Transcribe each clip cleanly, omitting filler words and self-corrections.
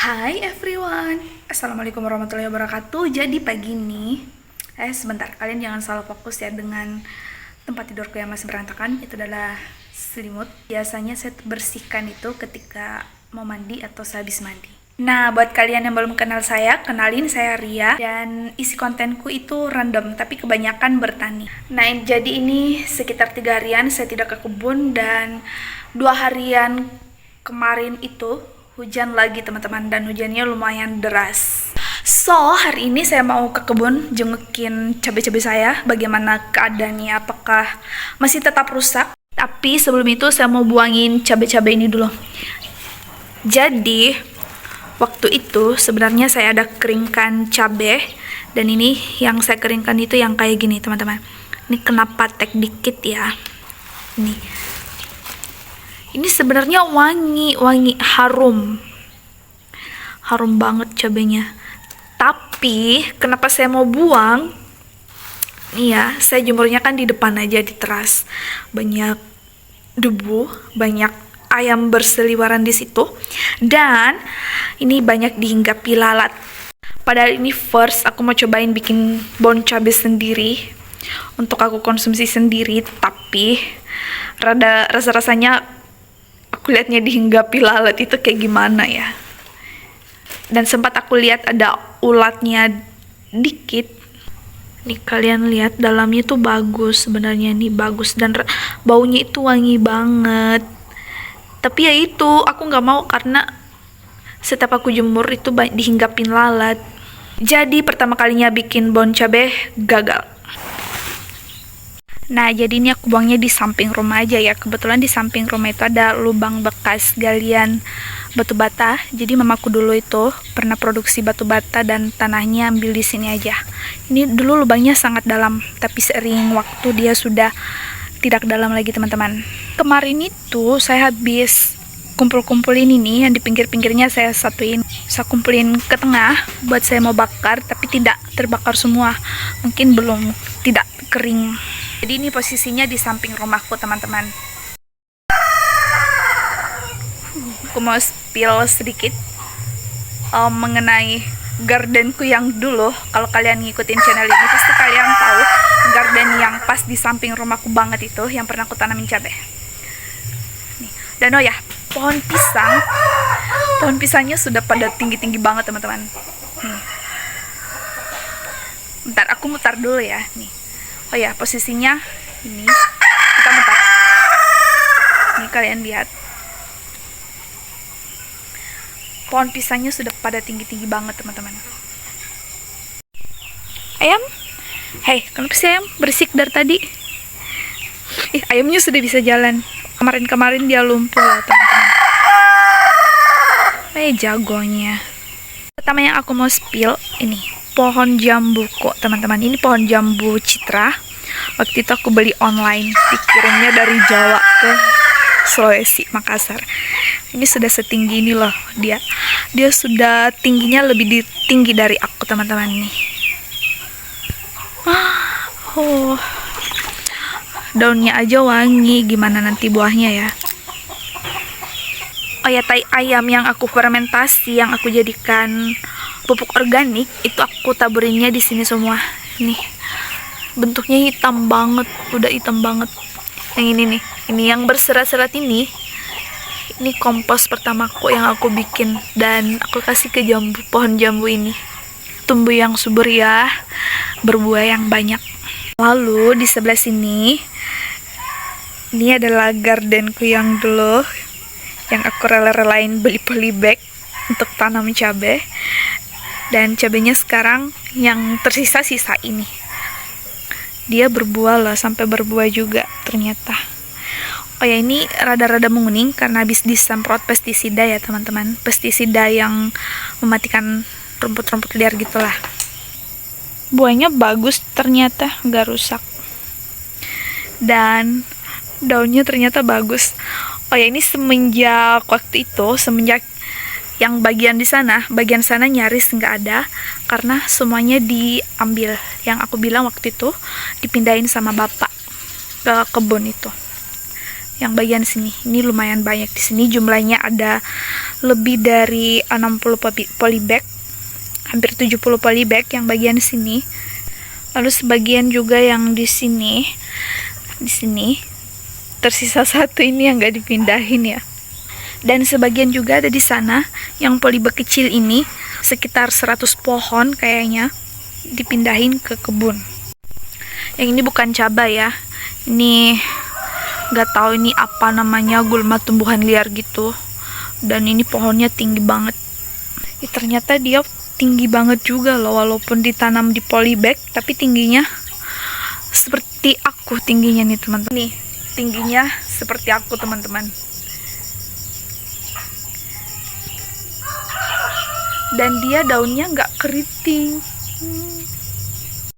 Hai everyone, Assalamualaikum warahmatullahi wabarakatuh. Jadi pagi ini, sebentar, kalian jangan salah fokus ya dengan tempat tidurku yang masih berantakan. Itu adalah selimut. Biasanya saya bersihkan itu ketika mau mandi atau sehabis mandi. Nah, buat kalian yang belum kenal saya, kenalin, saya Ria. Dan isi kontenku itu random, tapi kebanyakan bertani. Nah, jadi ini sekitar 3 harian saya tidak ke kebun. Dan 2 harian kemarin itu hujan lagi teman-teman, dan hujannya lumayan deras. So, hari ini saya mau ke kebun jengukin cabai-cabai saya, bagaimana keadaannya, apakah masih tetap rusak. Tapi sebelum itu saya mau buangin cabai-cabai ini dulu. Jadi, waktu itu sebenarnya saya ada keringkan cabai, dan ini yang saya keringkan itu yang kayak gini teman-teman. Ini kena patek dikit ya. Ini sebenarnya wangi, harum banget cabenya. Tapi kenapa saya mau buang? Nih ya, saya jemurnya kan di depan aja di teras. Banyak debu, banyak ayam berseliweran di situ. Dan ini banyak dihinggapi lalat. Padahal ini first aku mau cobain bikin bon cabai sendiri untuk aku konsumsi sendiri, tapi rasa-rasanya aku lihatnya dihinggapi lalat itu kayak gimana ya. Dan sempat aku lihat ada ulatnya dikit. Nih kalian lihat dalamnya tuh bagus, sebenarnya nih bagus, dan baunya itu wangi banget. Tapi ya itu aku nggak mau karena setiap aku jemur itu dihinggapin lalat. Jadi pertama kalinya bikin bon cabai gagal. Nah, jadi ini aku buangnya di samping rumah aja ya. Kebetulan di samping rumah itu ada lubang bekas galian batu bata. Jadi mamaku dulu itu pernah produksi batu bata dan tanahnya ambil di sini aja. Ini dulu lubangnya sangat dalam, tapi seiring waktu dia sudah tidak dalam lagi, teman-teman. Kemarin itu saya habis kumpul-kumpulin ini yang di pinggir-pinggirnya saya satuin. Saya kumpulin ke tengah buat saya mau bakar, tapi tidak terbakar semua. Mungkin belum, tidak kering. Jadi ini posisinya di samping rumahku, teman-teman. Aku mau spill sedikit mengenai gardenku yang dulu. Kalau kalian ngikutin channel ini, pasti kalian tahu garden yang pas di samping rumahku banget itu, yang pernah aku tanamin cabai. Nih. Dan oh ya, pohon pisangnya sudah pada tinggi-tinggi banget, teman-teman. Nih. Bentar, aku mutar dulu ya. Nih. Oh ya, posisinya ini kita mutar. Ini kalian lihat. Pohon pisangnya sudah pada tinggi-tinggi banget, teman-teman. Ayam? Hei, kenapa sih ayam berisik dari tadi? Ayamnya sudah bisa jalan. Kemarin-kemarin dia lumpuh loh, teman-teman. Jagonya. Pertama yang aku mau spill ini pohon jambu kok, teman-teman. Ini pohon jambu citra. Waktu itu aku beli online, dikirimnya dari Jawa ke Sulawesi, Makassar. Ini sudah setinggi ini loh dia. Dia sudah tingginya lebih tinggi dari aku, teman-teman nih. Daunnya aja wangi, gimana nanti buahnya ya. Oh ya, tai ayam yang aku fermentasi, yang aku jadikan pupuk organik, itu aku taburinnya di sini semua. Nih, bentuknya hitam banget, udah hitam banget. Yang ini nih, ini yang berserat-serat ini kompos pertamaku yang aku bikin, dan aku kasih ke pohon jambu ini. Tumbuh yang subur ya, berbuah yang banyak. Lalu di sebelah sini, ini adalah gardenku yang dulu, yang aku rela-relain beli polybag untuk tanam cabai. Dan cabenya sekarang yang tersisa-sisa ini, dia berbuah loh, sampai berbuah juga ternyata. Oh ya, ini rada-rada menguning karena habis disemprot pestisida ya, teman-teman. Pestisida yang mematikan rumput-rumput liar gitulah. Buahnya bagus ternyata, nggak rusak. Dan daunnya ternyata bagus. Oh ya, ini semenjak waktu itu, semenjak yang bagian sana nyaris nggak ada karena semuanya diambil. Yang aku bilang waktu itu dipindahin sama bapak ke kebun itu. yang bagian sini. Ini lumayan banyak di sini, jumlahnya ada lebih dari 60 polybag, hampir 70 polybag yang bagian sini. Lalu sebagian juga yang di sini tersisa satu ini yang gak dipindahin ya. Dan sebagian juga ada di sana yang polybag kecil ini, sekitar 100 pohon kayaknya dipindahin ke kebun. Yang ini bukan cabai ya, ini nggak tahu ini apa namanya, gulma tumbuhan liar gitu. Dan ini pohonnya tinggi banget. Ternyata dia tinggi banget juga loh, walaupun ditanam di polybag, tapi tingginya seperti aku tingginya nih teman-teman. Nih tingginya seperti aku teman-teman. Dan dia daunnya nggak keriting.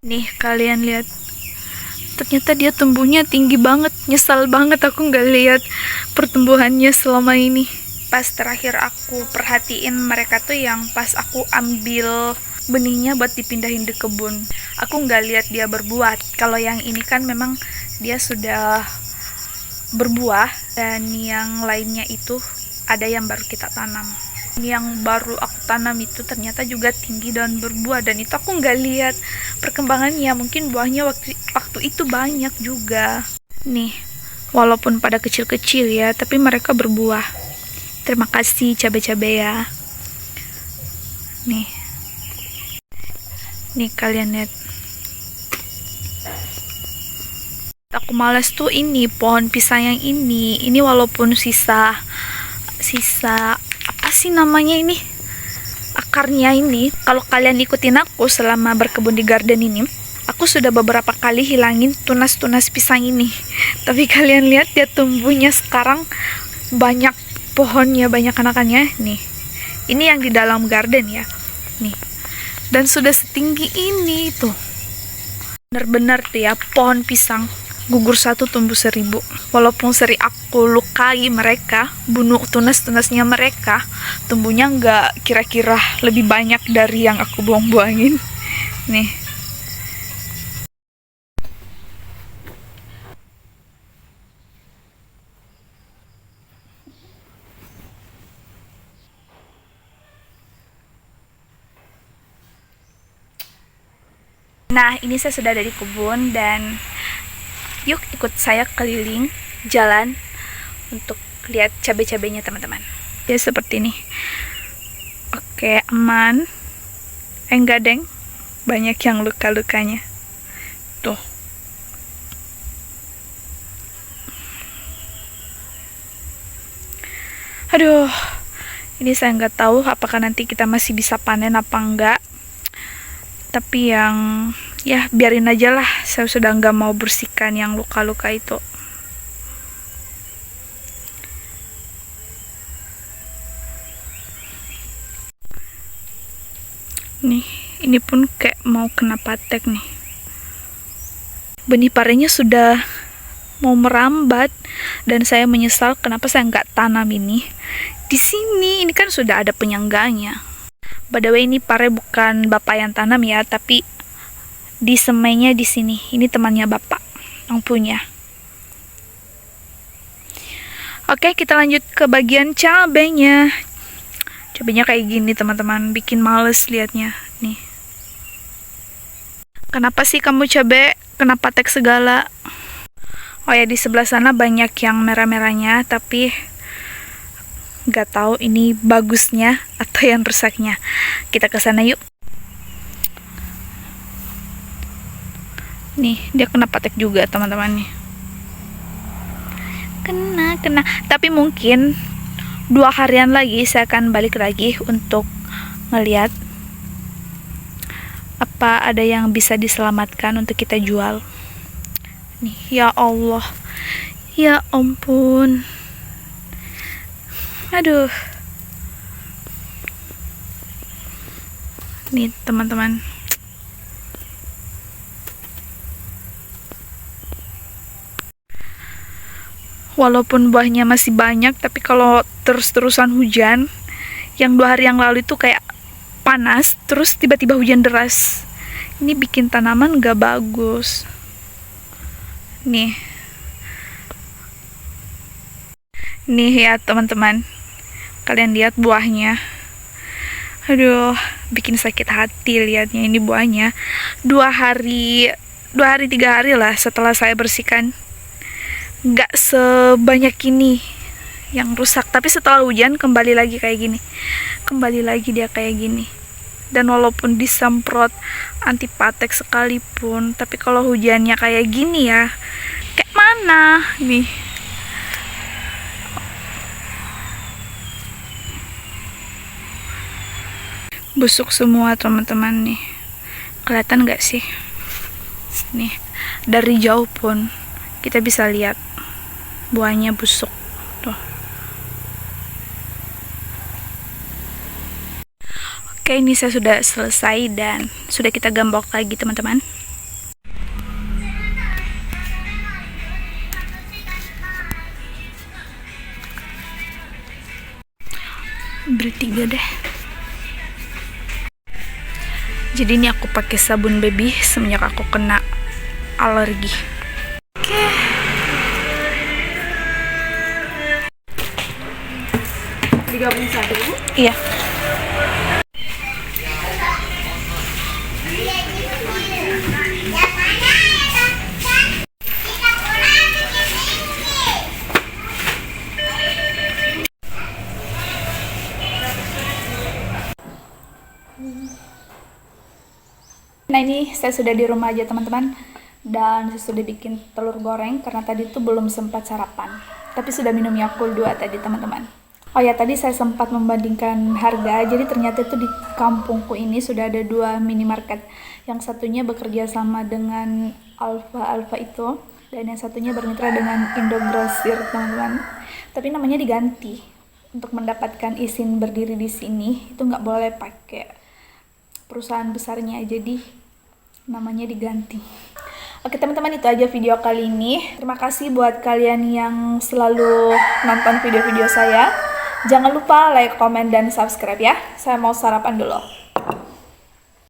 Nih kalian lihat, ternyata dia tumbuhnya tinggi banget. Nyesal banget aku nggak lihat pertumbuhannya selama ini. Pas terakhir aku perhatiin mereka tuh yang pas aku ambil benihnya buat dipindahin di kebun. Aku nggak lihat dia berbuah. Kalau yang ini kan memang dia sudah berbuah, dan yang lainnya itu ada yang baru kita tanam. Yang baru aku tanam itu ternyata juga tinggi dan berbuah, dan itu aku nggak lihat perkembangannya. Mungkin buahnya waktu itu banyak juga. Nih, walaupun pada kecil-kecil ya, tapi mereka berbuah. Terima kasih cabai-cabai ya. Nih kalian lihat. Aku males tuh ini pohon pisang yang ini walaupun sisa apa sih namanya ini, akarnya ini. Kalau kalian ikutin aku selama berkebun di garden ini, aku sudah beberapa kali hilangin tunas-tunas pisang ini. Tapi kalian lihat dia tumbuhnya sekarang banyak pohonnya, banyak anakannya. Nih, ini yang di dalam garden ya. Nih, dan sudah setinggi ini tuh. Benar-benar tuh ya, pohon pisang gugur satu tumbuh 1000. Walaupun sering aku lukai mereka, bunuh tunas-tunasnya mereka, tumbuhnya nggak kira-kira lebih banyak dari yang aku buang-buangin. Nih. Nah, ini saya sudah ada di kebun, dan yuk ikut saya keliling jalan untuk lihat cabai-cabainya teman-teman. Ya seperti ini. Oke, aman. Enggak deng, banyak yang luka-lukanya. Tuh. Aduh, ini saya nggak tahu apakah nanti kita masih bisa panen apa enggak. Tapi yang ya biarin aja lah, saya sudah nggak mau bersihkan yang luka-luka itu. Nih, ini pun kayak mau kena patek nih. Benih parenya sudah mau merambat, dan saya menyesal kenapa saya nggak tanam ini di sini. Ini kan sudah ada penyangganya. By the way, ini pare bukan bapak yang tanam ya, tapi di semainya di sini. Ini temannya bapak yang punya. Oke, kita lanjut ke bagian cabenya. Cabenya kayak gini teman-teman, bikin males liatnya. Nih. Kenapa sih kamu cabai kena patek segala? Oh ya, di sebelah sana banyak yang merah-merahnya, tapi nggak tahu ini bagusnya atau yang rusaknya. Kita ke sana yuk. Nih, dia kena patek juga teman-teman nih. Kena. Tapi mungkin 2 harian lagi saya akan balik lagi untuk ngeliat apa ada yang bisa diselamatkan untuk kita jual. Nih, ya Allah. Ya ampun. Aduh. Nih teman-teman. Walaupun buahnya masih banyak, tapi kalau terus-terusan hujan, yang 2 hari yang lalu itu kayak panas, terus tiba-tiba hujan deras. Ini bikin tanaman gak bagus. Nih. Nih ya teman-teman, kalian lihat buahnya. Aduh, bikin sakit hati lihatnya. Ini buahnya 2 hari 3 hari lah setelah saya bersihkan. Nggak sebanyak ini yang rusak, tapi setelah hujan kembali lagi kayak gini. Kembali lagi dia kayak gini. Dan walaupun disemprot antipatek sekalipun, tapi kalau hujannya kayak gini ya, kayak mana nih? Busuk semua teman-teman nih. Kelihatan nggak sih? Nih, dari jauh pun kita bisa lihat buahnya busuk. Tuh. Oke, ini saya sudah selesai dan sudah kita gembok lagi teman-teman. Bertiga deh. Jadi ini aku pakai sabun baby semenjak aku kena alergi. Oke. Digabung satu? Iya. Nah ini saya sudah di rumah aja teman-teman, dan saya sudah bikin telur goreng karena tadi tuh belum sempat sarapan, tapi sudah minum Yakult 2 tadi teman-teman. Oh ya, tadi saya sempat membandingkan harga, jadi ternyata itu di kampungku ini sudah ada 2 minimarket. Yang satunya bekerja sama dengan Alfa itu, dan yang satunya bermitra dengan Indogrosir teman-teman. Tapi namanya diganti. Untuk mendapatkan izin berdiri di sini itu nggak boleh pakai perusahaan besarnya, jadi namanya diganti. Oke teman-teman, itu aja video kali ini. Terima kasih buat kalian yang selalu nonton video-video saya. Jangan lupa like, komen, dan subscribe ya. Saya mau sarapan dulu.